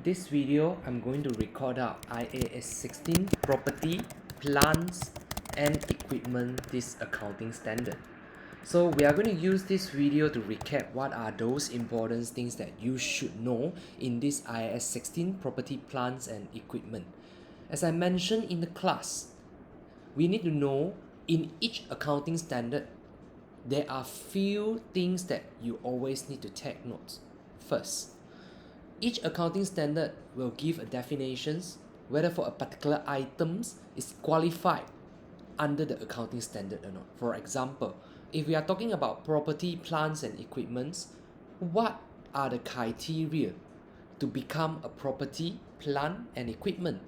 This video, I'm going to record out IAS 16 property, plants and equipment, this accounting standard. So we are going to use this video to recap what are those important things that you should know in this IAS 16 property, plants and equipment. As I mentioned in the class, we need to know in each accounting standard, there are few things that you always need to take notes. First, each accounting standard will give a definitions whether for a particular items is qualified under the accounting standard or not. For example, if we are talking about property, plants and equipments, what are the criteria to become a property, plant and equipment?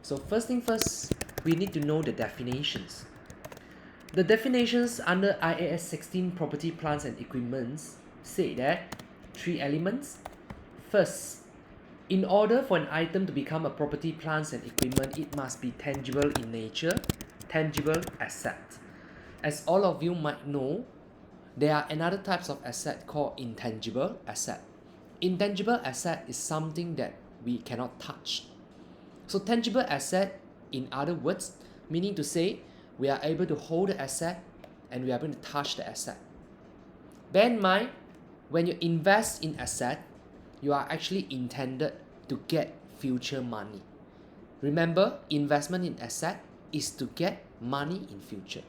So first thing first, we need to know the definitions. The definitions under IAS 16 property, plants and equipments say that three elements. First, in order for an item to become a property, plants and equipment, it must be tangible in nature, tangible asset. As all of you might know, there are another types of asset called intangible asset. Intangible asset is something that we cannot touch. So tangible asset, in other words, meaning to say we are able to hold the asset and we are able to touch the asset. Bear in mind, when you invest in asset, you are actually intended to get future money. Remember, investment in asset is to get money in future.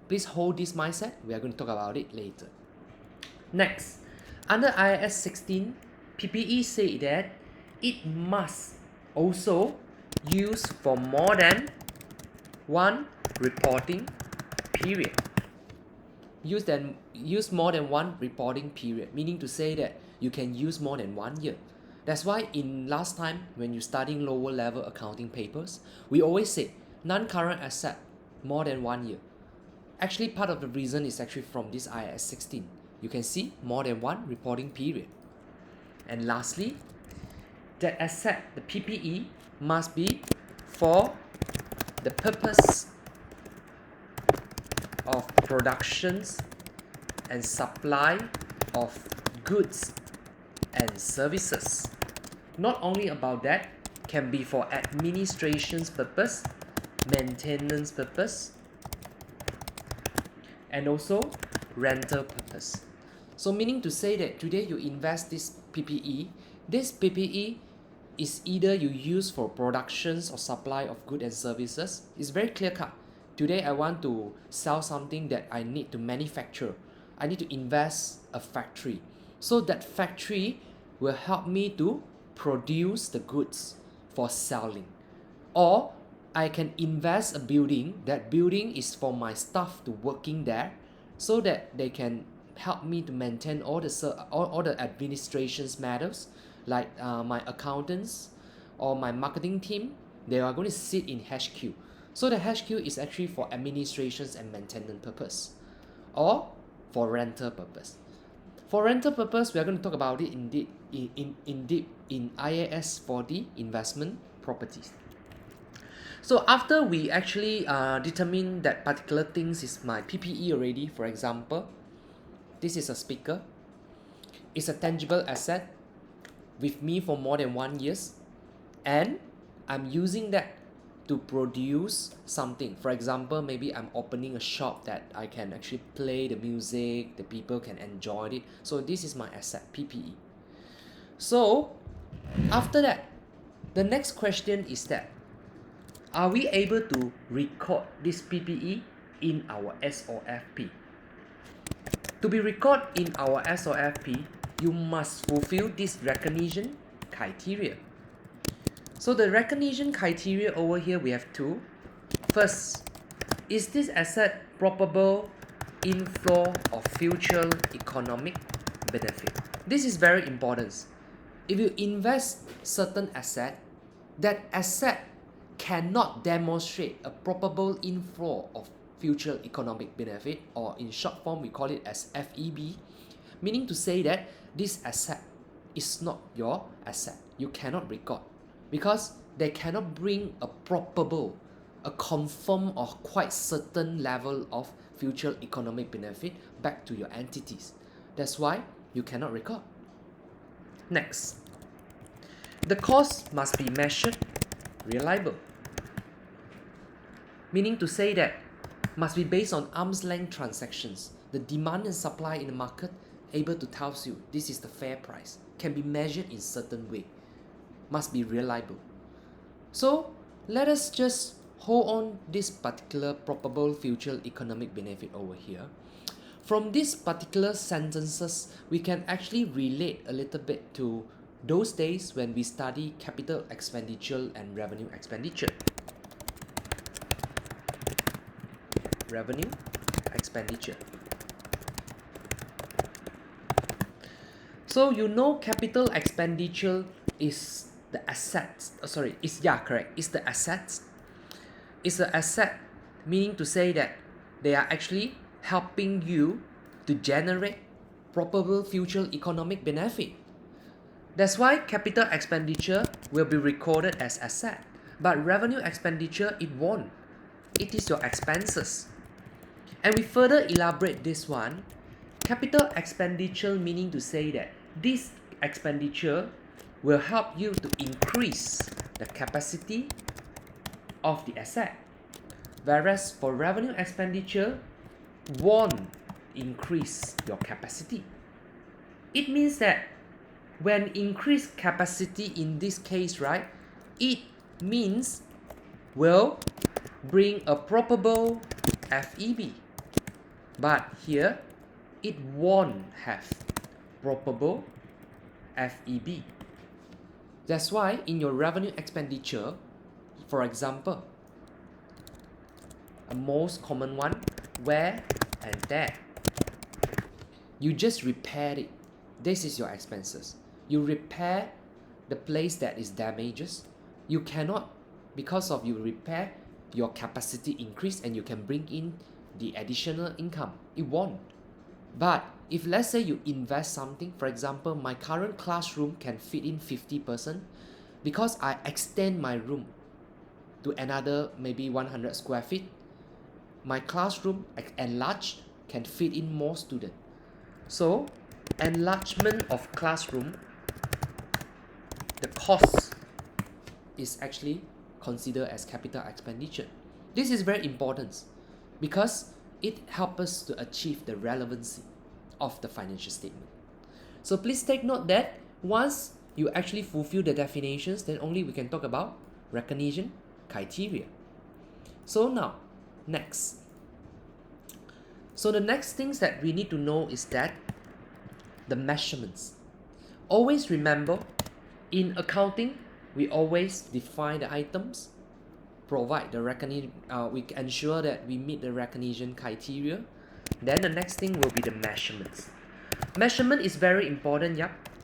Please hold this mindset. We are going to talk about it later. Next, under IAS 16, PPE say that it must also use for more than one reporting period. Use more than one reporting period, meaning to say that you can use more than 1 year. That's why in last time when you're studying lower level accounting papers, we always say non-current asset more than 1 year. Actually, part of the reason is actually from this IAS 16. You can see more than one reporting period. And lastly, the asset, the PPE, must be for the purpose of productions and supply of goods and services. Not only about that, can be for administration's purpose, maintenance purpose, and also rental purpose. So meaning to say that today you invest this PPE is either you use for productions or supply of goods and services. It's very clear cut. Today I want to sell something that I need to manufacture. I need to invest a factory. So that factory will help me to produce the goods for selling. Or I can invest a building. That building is for my staff to working there so that they can help me to maintain all the administration's matters, like my accountants or my marketing team. They are going to sit in HQ. So the HQ is actually for administrations and maintenance purpose or for rental purpose. For rental purpose, we are going to talk about it in deep in IAS for the investment properties. So after we actually determine that particular things is my PPE already, for example, this is a speaker. It's a tangible asset with me for more than 1 year, and I'm using that to produce something. For example, maybe I'm opening a shop that I can actually play the music, the people can enjoy it. So this is my asset, PPE. So after that, the next question is that, are we able to record this PPE in our SOFP? To be recorded in our SOFP, you must fulfill this recognition criteria. So the recognition criteria over here, we have two. First, is this asset probable inflow of future economic benefit? This is very important. If you invest certain asset, that asset cannot demonstrate a probable inflow of future economic benefit, or in short form we call it as FEB, meaning to say that this asset is not your asset. You cannot record because they cannot bring a probable, a confirm or quite certain level of future economic benefit back to your entities. That's why you cannot record. Next, The cost must be measured reliable. Meaning to say that must be based on arm's length transactions. The demand and supply in the market able to tell you this is the fair price. Can be measured in certain way. Must be reliable. So let us just hold on this particular probable future economic benefit over here. From these particular sentences, we can actually relate a little bit to those days when we study capital expenditure and revenue expenditure. Revenue expenditure. So you know capital expenditure is the assets. It's correct. It's the assets. It's the asset, meaning to say that they are actually helping you to generate probable future economic benefit. That's why capital expenditure will be recorded as asset. But revenue expenditure, it won't. It is your expenses. And we further elaborate this one. Capital expenditure meaning to say that this expenditure will help you to increase the capacity of the asset. Whereas for revenue expenditure, won't increase your capacity. It means that when increased capacity in this case, right, it means will bring a probable FEB. But here, it won't have probable FEB. That's why in your revenue expenditure, for example, a most common one, wear and tear. You just repair it. This is your expenses. You repair the place that is damages. You cannot, because of you repair, your capacity increase and you can bring in the additional income. It won't. But if let's say you invest something, for example, my current classroom can fit in 50%, because I extend my room to another maybe 100 square feet, my classroom enlarged can fit in more students. So enlargement of classroom, the cost is actually considered as capital expenditure. This is very important because it helps us to achieve the relevancy of the financial statement. So please take note that once you actually fulfill the definitions, then only we can talk about recognition criteria. So now, next. So the next things that we need to know is that the measurements. Always remember, in accounting, we always define the items, provide the recognition, we ensure that we meet the recognition criteria. Then the next thing will be the measurements. Measurement is very important,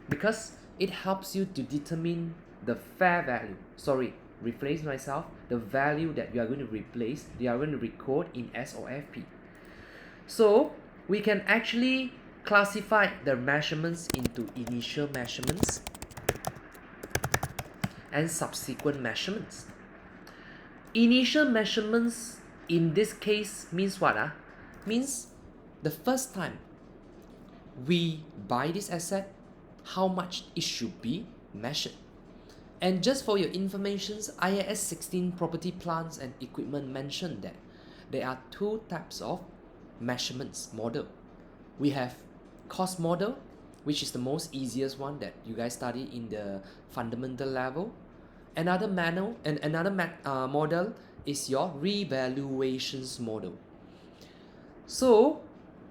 because it helps you to determine the fair value. Rephrase myself, the value that you are going to replace, they are going to record in SOFP. So we can actually classify the measurements into initial measurements and subsequent measurements. Initial measurements in this case means what? Means the first time we buy this asset, how much it should be measured. And just for your information, IAS 16 property, plants and equipment mentioned that there are two types of measurements model. We have cost model, which is the most easiest one that you guys study in the fundamental level. Another model is your revaluations model. So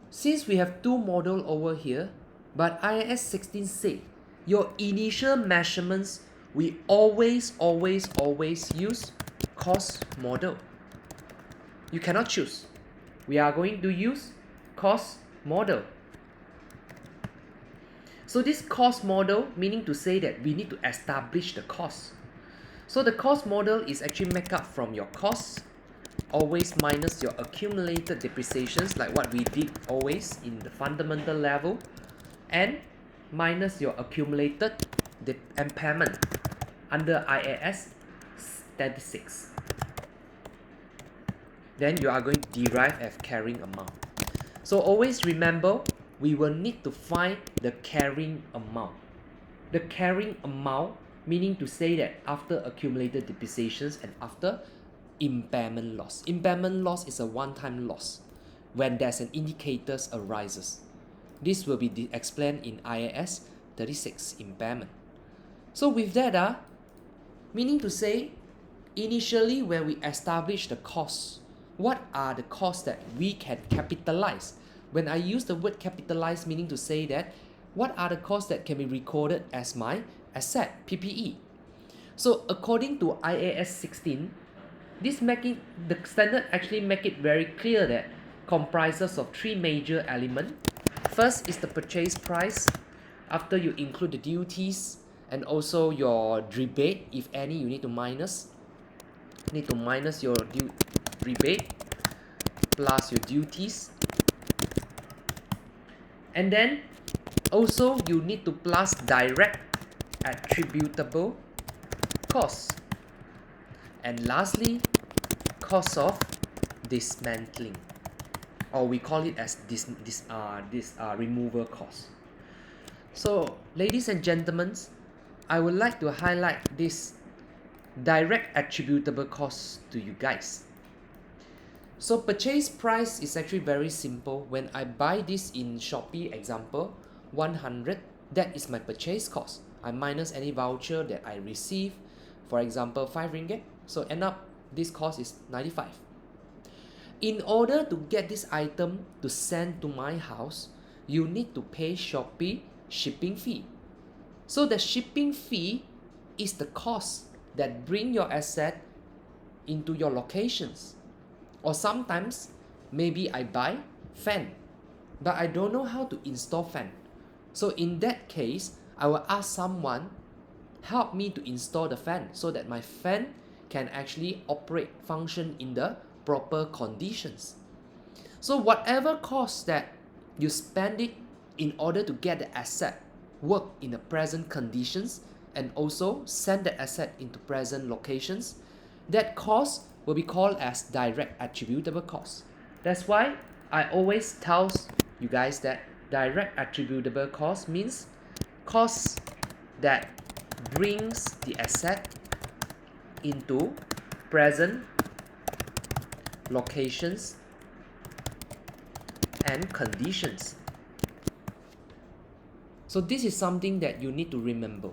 since we have two models over here, but IAS 16 say your initial measurements, we always use cost model. You cannot choose. We are going to use cost model. So this cost model meaning to say that we need to establish the cost. So the cost model is actually made up from your costs, always minus your accumulated depreciations, like what we did always in the fundamental level, and minus your accumulated impairment under IAS statistics. Then you are going to derive as carrying amount. So always remember, we will need to find the carrying amount. The carrying amount meaning to say that after accumulated depreciations and after impairment loss. Impairment loss is a one-time loss when there's an indicators arises. This will be explained in IAS 36 impairment. So with that, meaning to say, initially when we establish the costs, what are the costs that we can capitalize? When I use the word capitalize, meaning to say that what are the costs that can be recorded as my asset, PPE? So according to IAS 16, this making the standard actually make it very clear that comprises of three major elements. First is the purchase price. After you include the duties and also your rebate, if any, you need to minus. Need to minus your rebate plus your duties. And then also you need to plus direct attributable costs. And lastly, cost of dismantling, or we call it as this removal cost. So ladies and gentlemen, I would like to highlight this direct attributable costs to you guys. So purchase price is actually very simple. When I buy this in Shopee example, 100, that is my purchase cost. I minus any voucher that I receive, for example 5 ringgit, so end up this cost is 95. In order to get this item to send to my house, you need to pay Shopee shipping fee. So the shipping fee is the cost that bring your asset into your locations. Or sometimes maybe I buy fan, but I don't know how to install fan. So in that case, I will ask someone help me to install the fan so that my fan can actually operate, function in the proper conditions. So whatever cost that you spend it in order to get the asset work in the present conditions and also send the asset into present locations, that cost will be called as direct attributable cost. That's why I always tell you guys that direct attributable cost means cost that brings the asset into present locations and conditions. So this is something that you need to remember.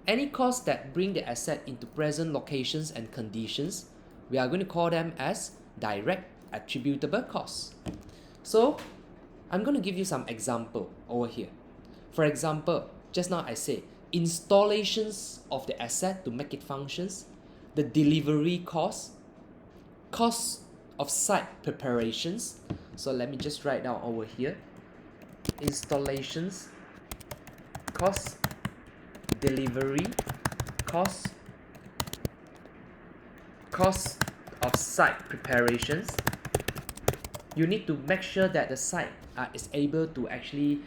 Any costs that bring the asset into present locations and conditions, we are going to call them as direct attributable costs. So I'm going to give you some example over here. For example, just now I said installations of the asset to make it functions, the delivery cost of site preparations. So let me just write down over here. Installations cost, delivery cost of site preparations. You need to make sure that the site is able to actually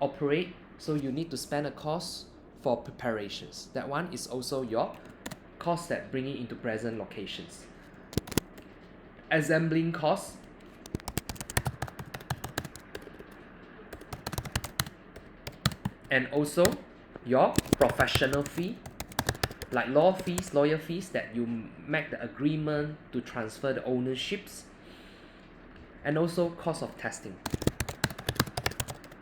operate. So you need to spend a cost for preparations. That one is also your cost that bring it into present locations. Assembling costs, and also your professional fee, like lawyer fees that you make the agreement to transfer the ownerships, and also cost of testing.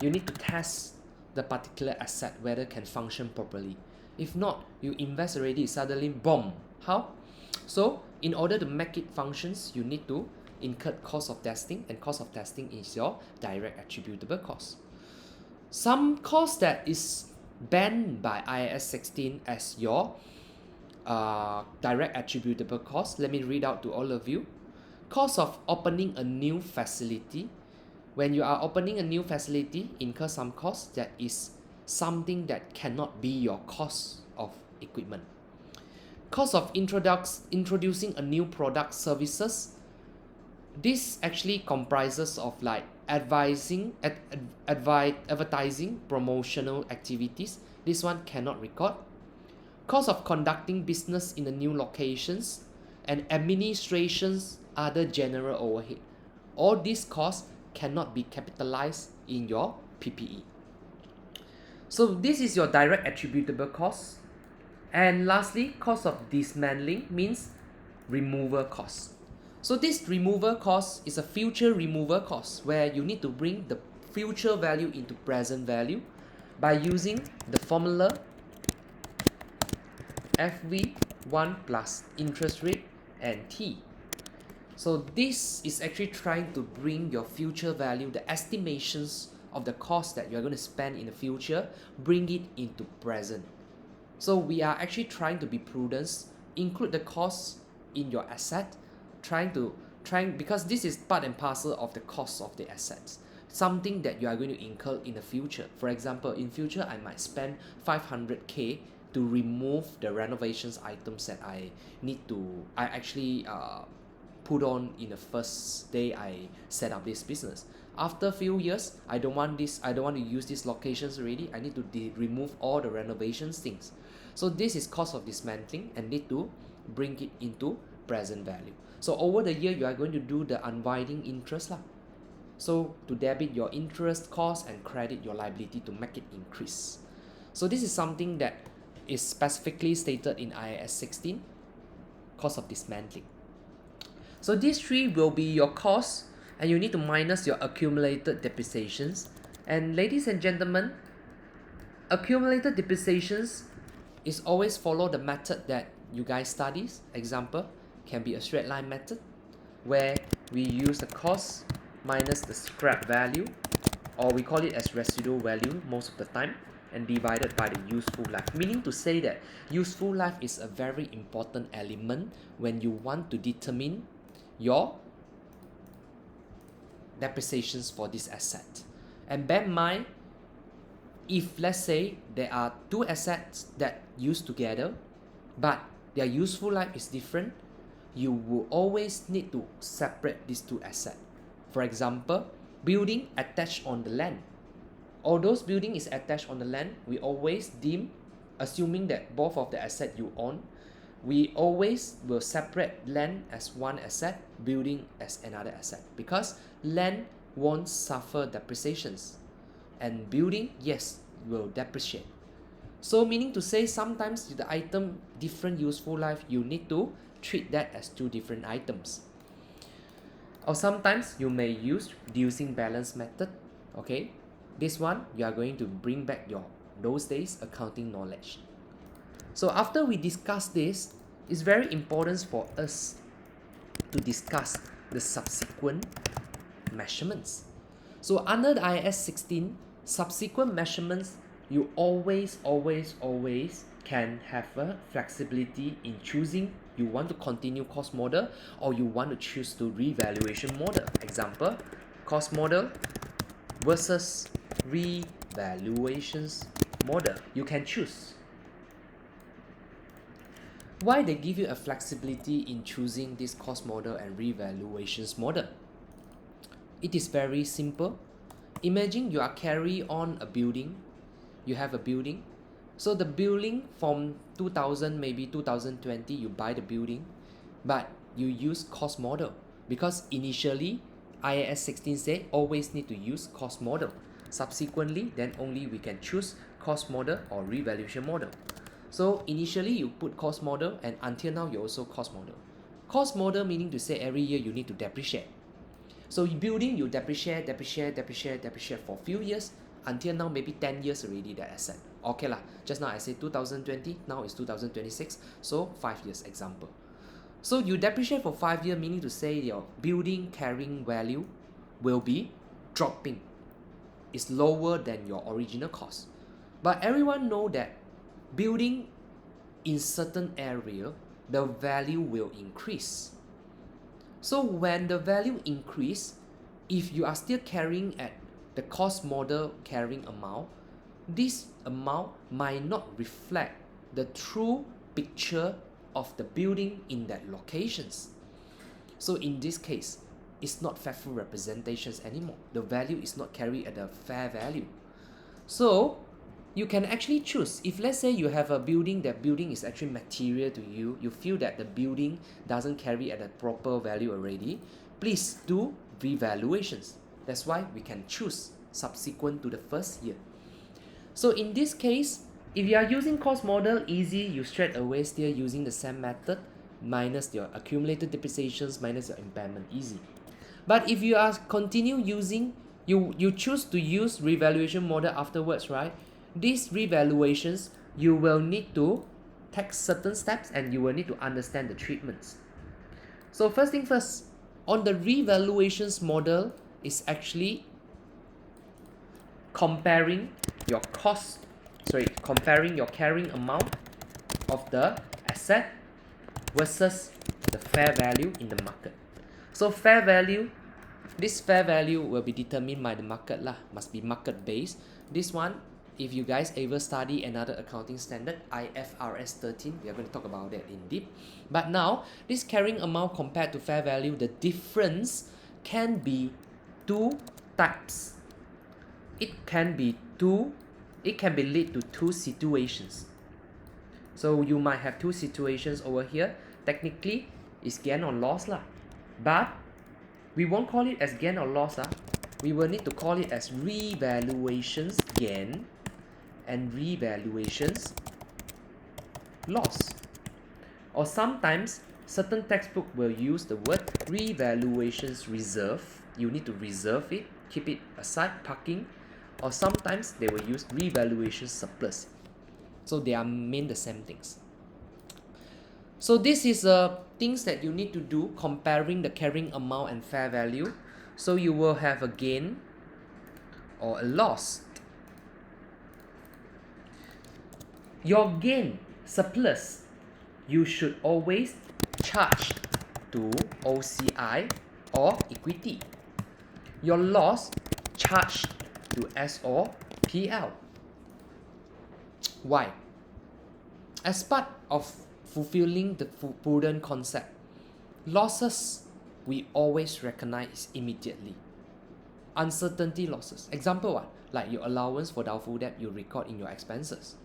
You need to test the particular asset whether can function properly. If not, you invest already, suddenly boom. How? So in order to make it functions, you need to incur cost of testing, and cost of testing is your direct attributable cost. Some cost that is banned by IAS 16 as your direct attributable cost. Let me read out to all of you. Cost of opening a new facility. When you are opening a new facility, incur some cost that is something that cannot be your cost of equipment. Cost of introducing a new product services. This actually comprises of like advertising, promotional activities. This one cannot record. Cost of conducting business in the new locations and administrations, other general overhead. All these costs cannot be capitalized in your PPE. So this is your direct attributable cost. And lastly, cost of dismantling means removal cost. So this removal cost is a future removal cost where you need to bring the future value into present value by using the formula FV1 plus interest rate and T. So this is actually trying to bring your future value, the estimations of the cost that you're going to spend in the future, bring it into present. So we are actually trying to be prudent, include the costs in your asset, because this is part and parcel of the cost of the assets. Something that you are going to incur in the future. For example, in future I might spend 500k to remove the renovations items that I actually put on in the first day I set up this business. After a few years, I don't want to use these locations already. I need to remove all the renovations things. So this is cost of dismantling and need to bring it into present value. So over the year, you are going to do the unwinding interest lah. So to debit your interest cost and credit your liability to make it increase. So this is something that is specifically stated in IAS 16, cost of dismantling. So these three will be your costs, and you need to minus your accumulated depreciations. And ladies and gentlemen, accumulated depreciations is always follow the method that you guys studies. Example can be a straight line method where we use the cost minus the scrap value, or we call it as residual value most of the time, and divided by the useful life. Meaning to say that useful life is a very important element when you want to determine your depreciations for this asset. And bear in mind, if let's say there are two assets that use together but their useful life is different, you will always need to separate these two assets. For example, building attached on the land. Although building is attached on the land, we always deem, assuming that both of the assets you own, we always will separate land as one asset, building as another asset, because land won't suffer depreciations and building, yes, will depreciate. So meaning to say, sometimes the item different useful life, you need to treat that as two different items. Or sometimes you may use reducing balance method. Okay, this one you are going to bring back your those days accounting knowledge. So after we discuss this, it's very important for us to discuss the subsequent measurements. So under the IAS 16, subsequent measurements, you always can have a flexibility in choosing you want to continue cost model or you want to choose to revaluation model. Example, cost model versus revaluations model. You can choose. Why they give you a flexibility in choosing this cost model and revaluations model? It is very simple. Imagine you are carrying on a building. You have a building. So the building from 2000, maybe 2020, you buy the building, but you use cost model because initially IAS 16 say always need to use cost model. Subsequently, then only we can choose cost model or revaluation model. So initially you put cost model, and until now you also cost model. Cost model meaning to say every year you need to depreciate. So building you depreciate for few years until now maybe 10 years already that asset. Okay lah, just now I said 2020, now it's 2026, so 5 years example. So you depreciate for 5 years, meaning to say your building carrying value will be dropping. It's lower than your original cost. But everyone know that building in certain area, the value will increase. So when the value increase, if you are still carrying at the cost model carrying amount, this amount might not reflect the true picture of the building in that locations. So in this case, it's not faithful representations anymore. The value is not carried at the fair value. So you can actually choose. If let's say you have a building, that building is actually material to you, you feel that the building doesn't carry at a proper value already, please do revaluations. That's why we can choose subsequent to the first year. So in this case, if you are using cost model, easy, you straight away still using the same method, minus your accumulated depreciations, minus your impairment, easy. But if you are continue using, you choose to use revaluation model afterwards, right? These revaluations, you will need to take certain steps and you will need to understand the treatments. So first thing first, on the revaluations model is actually comparing your comparing your carrying amount of the asset versus the fair value in the market. So fair value, this fair value will be determined by the market lah, must be market based. This one, if you guys ever study another accounting standard, IFRS 13, we are going to talk about that in deep. But now, this carrying amount compared to fair value, the difference can be two types. It can be lead to two situations. So you might have two situations over here. Technically, it's gain or loss lah. But we won't call it as gain or loss. We will need to call it as revaluations gain and revaluations loss. Or sometimes, certain textbook will use the word revaluations reserve. You need to reserve it, keep it aside, parking. Or sometimes they will use revaluation surplus. So they are mean the same things. So this is things that you need to do comparing the carrying amount and fair value. So you will have a gain or a loss. Your gain, surplus, you should always charge to OCI or equity. Your loss, charge to S or PL. Why? As part of fulfilling the prudent concept, losses we always recognize immediately. Uncertainty losses. Example what? Like your allowance for doubtful debt you record in your expenses.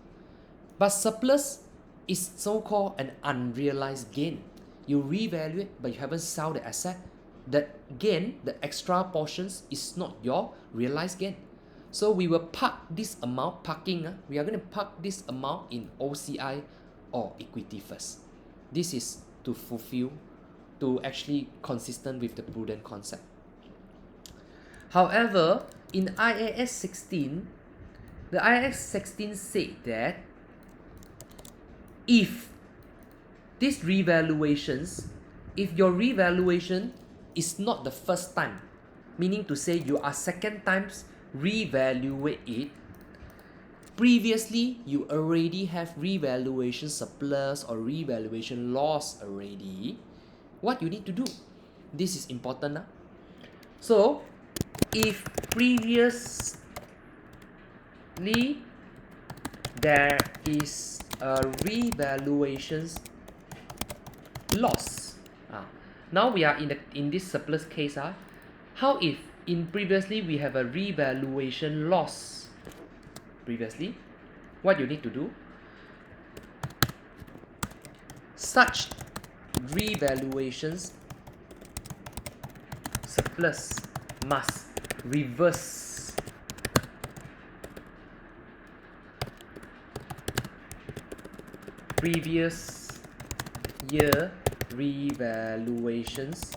But surplus is so-called an unrealized gain. You revalue it, but you haven't sold the asset. That gain, the extra portions, is not your realized gain. So we will park this amount, we are going to park this amount in OCI or equity first. This is to actually consistent with the prudent concept. However, in IAS 16, the IAS 16 said that if these revaluations, if your revaluation is not the first time, meaning to say you are second times revaluate it, previously you already have revaluation surplus or revaluation loss already, what you need to do? This is important. So if previously there is a revaluations loss, now we are in this surplus case. How if in previously we have a revaluation loss? Previously, what you need to do? Such revaluations surplus must reverse previous year revaluations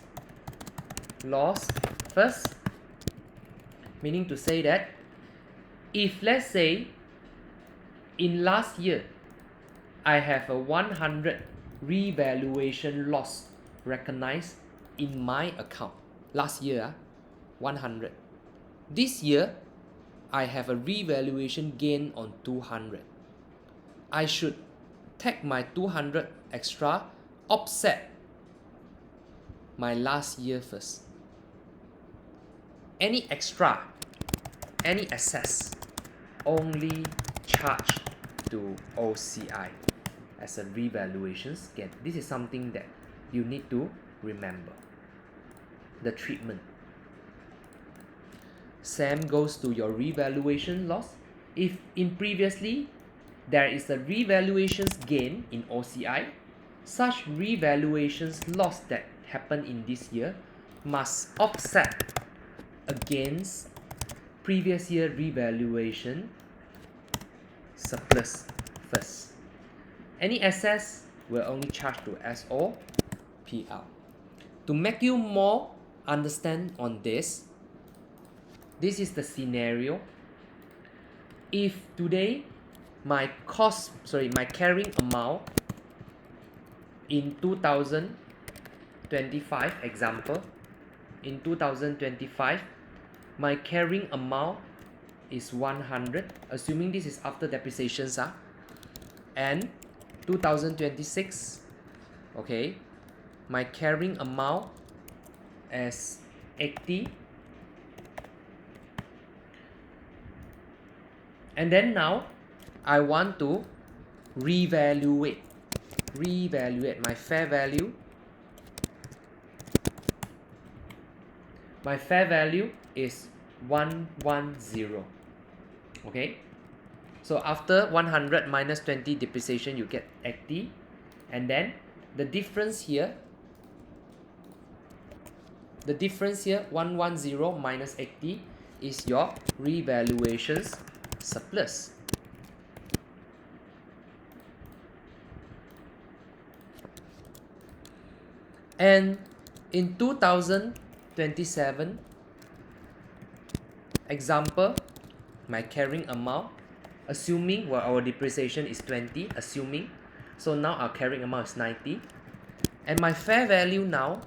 loss first. Meaning to say that if let's say in last year I have a 100 revaluation loss recognized in my account, last year 100, this year I have a revaluation gain on 200, I should take my 200 extra, offset my last year first. Any extra, any excess, only charge to OCI as a revaluations gain. This is something that you need to remember. The treatment. Same goes to your revaluation loss. If in previously there is a revaluations gain in OCI, such revaluations loss that happened in this year must offset against previous year revaluation surplus first. Any excess will only charge to SOPL. To make you more understand on this is the scenario. If today my carrying amount in 2025, example, in 2025, my carrying amount is 100, assuming this is after depreciations, and 2026, okay, my carrying amount is 80, and then now I want to revaluate my fair value. My fair value is 110. Okay, so after 100 minus 20 depreciation, you get 80, and then the difference here 110 minus 80 is your revaluations surplus. And in 2027, example, my carrying amount, assuming our depreciation is 20, assuming, so now our carrying amount is 90, and my fair value now,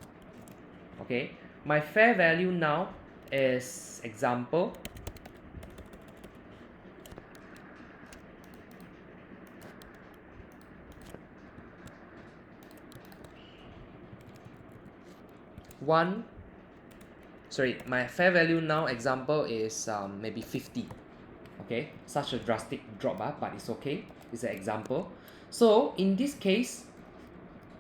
okay, my fair value now is, example, my fair value now, example, is maybe 50. Okay, such a drastic drop, but it's okay, it's an example. So in this case,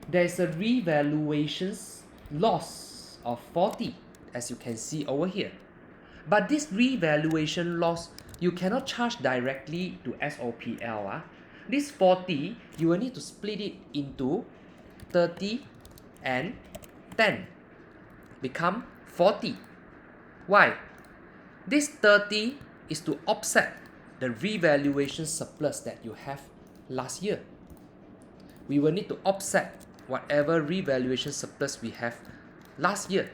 there's a revaluations loss of 40, as you can see over here. But this revaluation loss, you cannot charge directly to SOPL. This 40, you will need to split it into 30 and 10, become 40. Why? This 30 is to offset the revaluation surplus that you have last year. We will need to offset whatever revaluation surplus we have last year.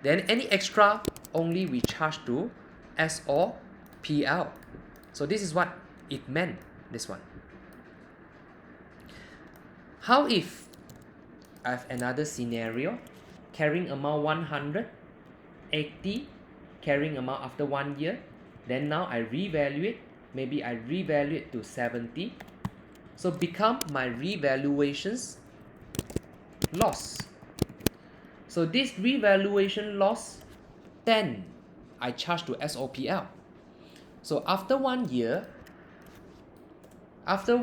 Then any extra, only we charge to SOPL. So this is what it meant, this one. How if I have another scenario, carrying amount 100, 80, carrying amount after 1 year, then now I revalue it, maybe I revalue it to 70, so become my revaluations loss. So this revaluation loss, 10, I charge to SOPL. So after 1 year, after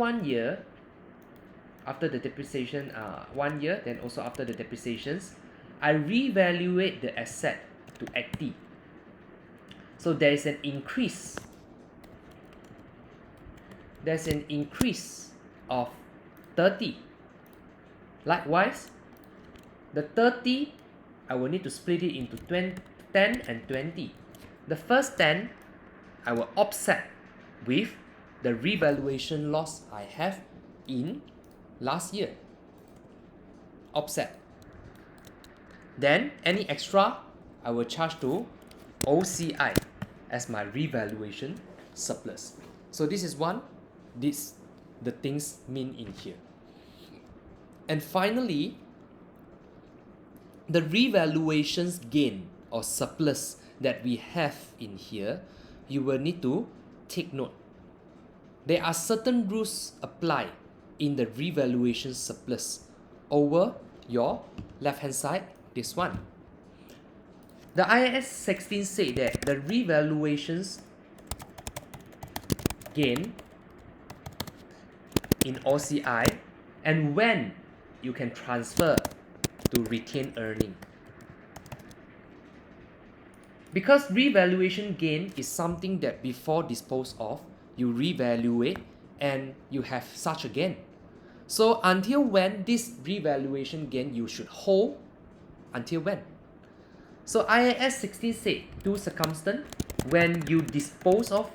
the depreciation, 1 year, then also after the depreciations, I revaluate the asset to 80. So there is an increase. There's an increase of 30. Likewise, the 30, I will need to split it into 10 and 20. The first 10, I will offset with the revaluation loss I have in last year. Offset. Then any extra, I will charge to OCI as my revaluation surplus. So this is the things mean in here. And finally, the revaluations gain or surplus that we have in here, you will need to take note. There are certain rules applied in the revaluation surplus over your left hand side, this one. The IAS 16 say that the revaluations gain in OCI and when you can transfer to retained earning. Because revaluation gain is something that before dispose of, you revaluate and you have such a gain. So until when this revaluation gain you should hold, until when? So IAS 16 said two circumstances when disposal,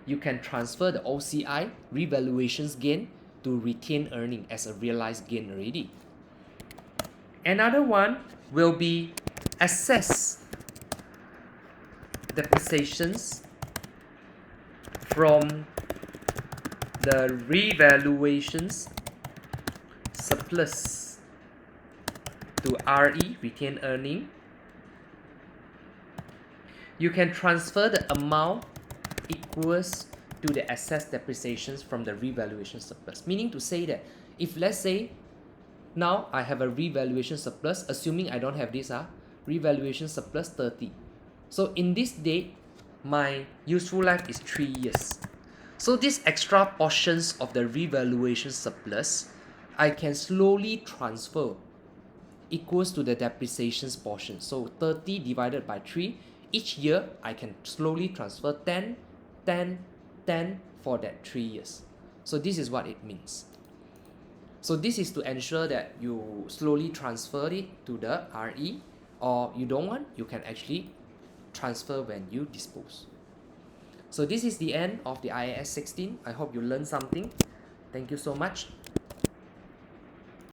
you can transfer the OCI revaluations gain to retained earning as a realized gain already. Another one will be assess depreciations from the revaluations surplus to RE, retained earning. You can transfer the amount equals to the assessed depreciations from the revaluation surplus. Meaning to say that if let's say now I have a revaluation surplus, assuming I don't have this revaluation surplus 30. So in this date, my useful life is 3 years. So these extra portions of the revaluation surplus, I can slowly transfer equals to the depreciations portion. So 30 divided by 3, each year I can slowly transfer 10, 10, 10 for that 3 years. So this is what it means. So this is to ensure that you slowly transfer it to the RE, or you don't want, you can actually transfer when you dispose. So this is the end of the IAS 16. I hope you learned something. Thank you so much.